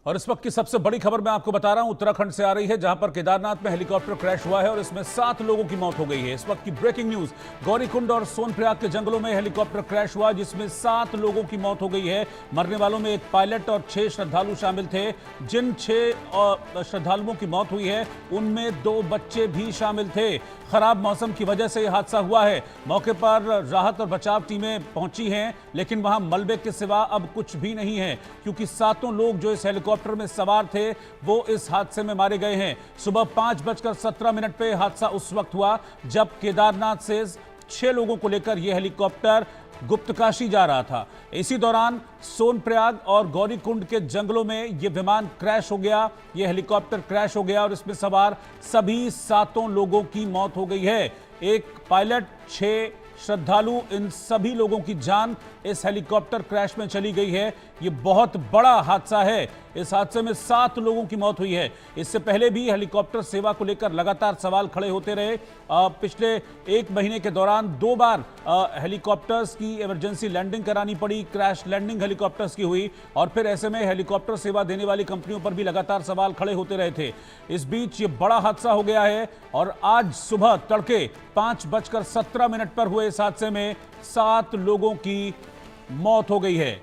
और इस वक्त की सबसे बड़ी खबर मैं आपको बता रहा हूं, उत्तराखंड से आ रही है, जहां पर केदारनाथ में हेलीकॉप्टर क्रैश हुआ है और इसमें 7 लोगों की मौत हो गई है। इस वक्त की ब्रेकिंग न्यूज, गौरीकुंड और सोनप्रयाग के जंगलों में हेलीकॉप्टर क्रैश हुआ जिसमें 7 लोगों की मौत हो गई है। मरने वालों में एक पायलट और 6 श्रद्धालु शामिल थे। जिन 6 श्रद्धालुओं की मौत हुई है उनमें 2 बच्चे भी शामिल थे। खराब मौसम की वजह से यह हादसा हुआ है। मौके पर राहत और बचाव टीमें पहुंची हैं, लेकिन वहां मलबे के सिवा अब कुछ भी नहीं है, क्योंकि 7 लोग जो इस हेलीकॉप्टर में सवार थे वो इस हादसे में मारे गए हैं। सुबह 5:17 पे हादसा उस वक्त हुआ जब केदारनाथ से 6 लोगों को लेकर यह हेलीकॉप्टर गुप्तकाशी जा रहा था। इसी दौरान सोनप्रयाग और गौरीकुंड के जंगलों में यह विमान क्रैश हो गया, यह हेलीकॉप्टर क्रैश हो गया और इसमें सवार सभी 7 लोगों की मौत हो गई है। एक पायलट, 6 श्रद्धालु, इन सभी लोगों की जान इस हेलीकॉप्टर क्रैश में चली गई है। यह बहुत बड़ा हादसा है। इस हादसे में 7 लोगों की मौत हुई है। इससे पहले भी हेलीकॉप्टर सेवा को लेकर लगातार सवाल खड़े होते रहे। पिछले 1 महीने के दौरान 2 बार हेलीकॉप्टर्स की इमरजेंसी लैंडिंग करानी पड़ी, क्रैश लैंडिंग हेलीकॉप्टर्स की हुई और फिर ऐसे में हेलीकॉप्टर सेवा देने वाली कंपनियों पर भी लगातार सवाल खड़े होते रहे थे। इस बीच ये बड़ा हादसा हो गया है और आज सुबह तड़के 5:17 पर हुए इस हादसे में 7 लोगों की मौत हो गई है।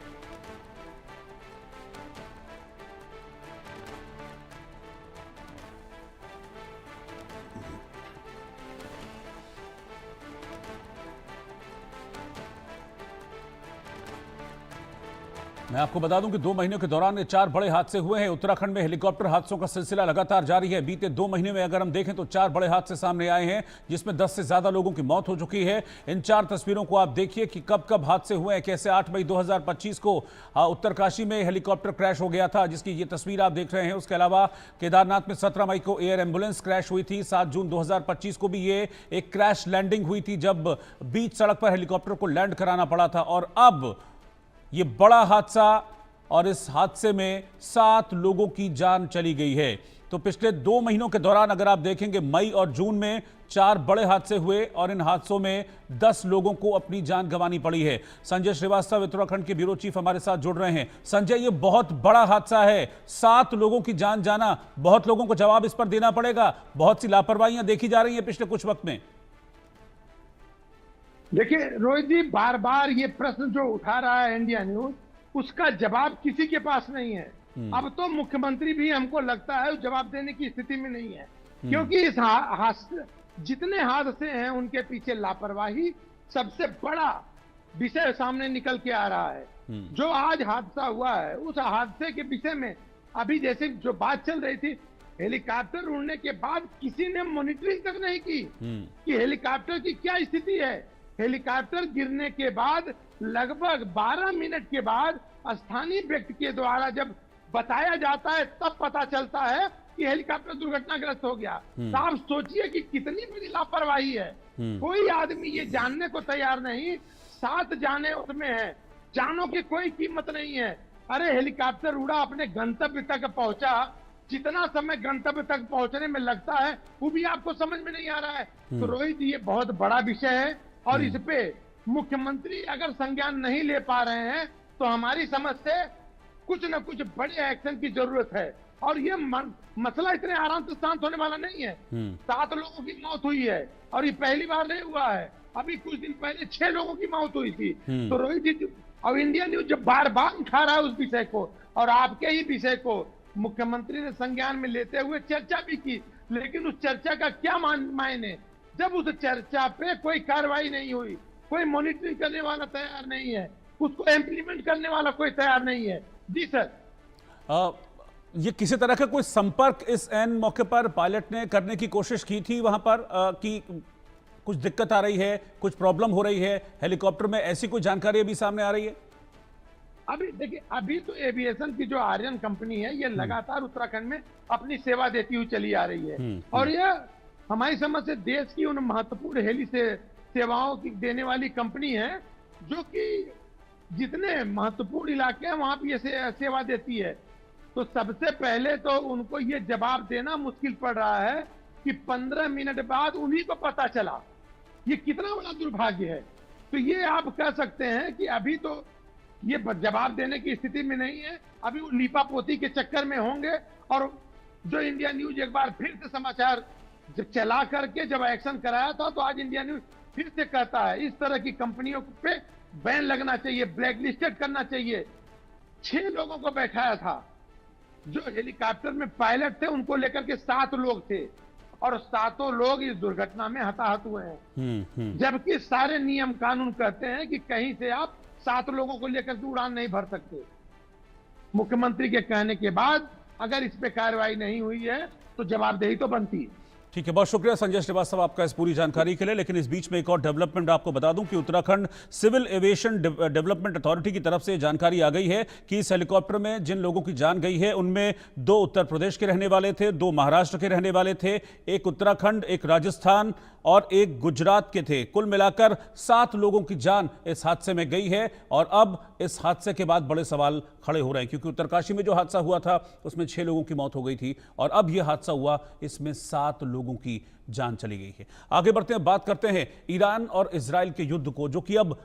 मैं आपको बता दूं कि 2 महीनों के दौरान ये 4 बड़े हादसे हुए हैं। उत्तराखंड में हेलीकॉप्टर हादसों का सिलसिला लगातार जारी है। बीते 2 महीने में अगर हम देखें तो 4 बड़े हादसे सामने आए हैं, जिसमें 10 से ज्यादा लोगों की मौत हो चुकी है। इन 4 तस्वीरों को आप देखिए कि कब कब हादसे हुए हैं। कैसे 8 मई 2025 को उत्तरकाशी में हेलीकॉप्टर क्रैश हो गया था, जिसकी ये तस्वीर आप देख रहे हैं। उसके अलावा केदारनाथ में 17 मई को एयर एम्बुलेंस क्रैश हुई थी। 7 जून 2025 को भी ये एक क्रैश लैंडिंग हुई थी, जब बीच सड़क पर हेलीकॉप्टर को लैंड कराना पड़ा था। और अब ये बड़ा हादसा, और इस हादसे में 7 लोगों की जान चली गई है। तो पिछले 2 महीनों के दौरान अगर आप देखेंगे, मई और जून में 4 बड़े हादसे हुए और इन हादसों में 10 लोगों को अपनी जान गंवानी पड़ी है। संजय श्रीवास्तव उत्तराखंड के ब्यूरो चीफ हमारे साथ जुड़ रहे हैं। संजय, ये बहुत बड़ा हादसा है, 7 लोगों की जान जाना, बहुत लोगों को जवाब इस पर देना पड़ेगा। बहुत सी लापरवाहियां देखी जा रही हैं पिछले कुछ वक्त में। देखिए रोहित जी, बार बार ये प्रश्न जो उठा रहा है इंडिया न्यूज, उसका जवाब किसी के पास नहीं है। अब तो मुख्यमंत्री भी हमको लगता है जवाब देने की स्थिति में नहीं है, क्योंकि इस जितने हादसे हैं उनके पीछे लापरवाही सबसे बड़ा विषय सामने निकल के आ रहा है। जो आज हादसा हुआ है, उस हादसे के विषय में अभी जैसे जो बात चल रही थी, हेलीकॉप्टर उड़ने के बाद किसी ने मॉनिटरिंग तक नहीं की कि हेलीकॉप्टर की क्या स्थिति है। हेलीकॉप्टर गिरने के बाद लगभग 12 मिनट के बाद स्थानीय व्यक्ति के द्वारा जब बताया जाता है, तब पता चलता है कि हेलीकॉप्टर दुर्घटनाग्रस्त हो गया। तो आप सोचिए कि कितनी बड़ी लापरवाही है। कोई आदमी ये जानने को तैयार नहीं, 7 जाने उसमें है, जानों की कोई कीमत नहीं है। अरे हेलीकॉप्टर उड़ा, अपने गंतव्य तक पहुंचा, जितना समय गंतव्य तक पहुंचने में लगता है वो भी आपको समझ में नहीं आ रहा है। तो रोहित, ये बहुत बड़ा विषय है और इस पे मुख्यमंत्री अगर संज्ञान नहीं ले पा रहे हैं तो हमारी समझ से कुछ न कुछ बड़े एक्शन की जरूरत है। और ये मसला इतने आराम से शांत होने वाला नहीं है। 7 लोगों की मौत हुई है और ये पहली बार नहीं हुआ है। अभी कुछ दिन पहले 6 लोगों की मौत हुई थी। तो रोहित जी, अब इंडिया न्यूज जब बार बार उठा रहा है उस विषय को, और आपके ही विषय को मुख्यमंत्री ने संज्ञान में लेते हुए चर्चा भी की, लेकिन उस चर्चा का क्या मायने जब उस चर्चा पे कोई कार्रवाई नहीं हुई, कोई मॉनिटरिंग करने वाला तैयार नहीं है, उसको इम्प्लीमेंट करने वाला कोई तैयार नहीं है। जी सर, ये किसी तरह का कोई संपर्क इस एन मौके पर पायलट ने करने की कोशिश की थी वहां पर कि कुछ दिक्कत आ रही है, कुछ प्रॉब्लम हो रही है हेलीकॉप्टर में, ऐसी कोई जानकारी अभी सामने आ रही है? अभी देखिए, अभी तो एविएशन की जो आर्यन कंपनी है, ये लगातार उत्तराखंड में अपनी सेवा देती हुई चली आ रही है। और यह हमारी समझ से देश की उन महत्वपूर्ण हेली से सेवाओं की देने वाली कंपनी है, जो कि जितने महत्वपूर्ण इलाके हैं वहां भी ये सेवा देती है। तो सबसे पहले तो उनको ये जवाब देना मुश्किल पड़ रहा है कि 15 मिनट बाद उन्हीं को पता चला। ये कितना बड़ा दुर्भाग्य है। तो ये आप कह सकते हैं कि अभी तो ये जवाब देने की स्थिति में नहीं है। अभी वो लीपापोती के चक्कर में होंगे। और जो इंडिया न्यूज एक बार फिर से समाचार जब चला करके जब एक्शन कराया था, तो आज इंडिया न्यूज फिर से कहता है इस तरह की कंपनियों पे बैन लगना चाहिए, ब्लैकलिस्टेड करना चाहिए। 6 लोगों को बैठाया था, जो हेलीकॉप्टर में पायलट थे उनको लेकर के 7 लोग थे, और 7 लोग इस दुर्घटना में हताहत हुए हैं। जबकि सारे नियम कानून कहते हैं कि कहीं से आप 7 लोगों को लेकर के उड़ान नहीं भर सकते। मुख्यमंत्री के कहने के बाद अगर इस पे कार्रवाई नहीं हुई है तो जवाबदेही तो बनती है। ठीक है, बहुत शुक्रिया संजय श्रीवास्तव आपका इस पूरी जानकारी के लिए। लेकिन इस बीच में एक और डेवलपमेंट आपको बता दूं कि Uttarakhand civil aviation development authority की तरफ से जानकारी आ गई है कि इस हेलीकॉप्टर में जिन लोगों की जान गई है उनमें 2 उत्तर प्रदेश के रहने वाले थे, 2 महाराष्ट्र के रहने वाले थे, 1 उत्तराखंड, 1 राजस्थान और 1 गुजरात के थे। कुल मिलाकर 7 लोगों की जान इस हादसे में गई है। और अब इस हादसे के बाद बड़े सवाल खड़े हो रहे हैं, क्योंकि उत्तरकाशी में जो हादसा हुआ था उसमें 6 लोगों की मौत हो गई थी, और अब यह हादसा हुआ, इसमें 7 लोगों की जान चली गई है। आगे बढ़ते हैं, बात करते हैं ईरान और इजराइल के युद्ध को, जो कि अब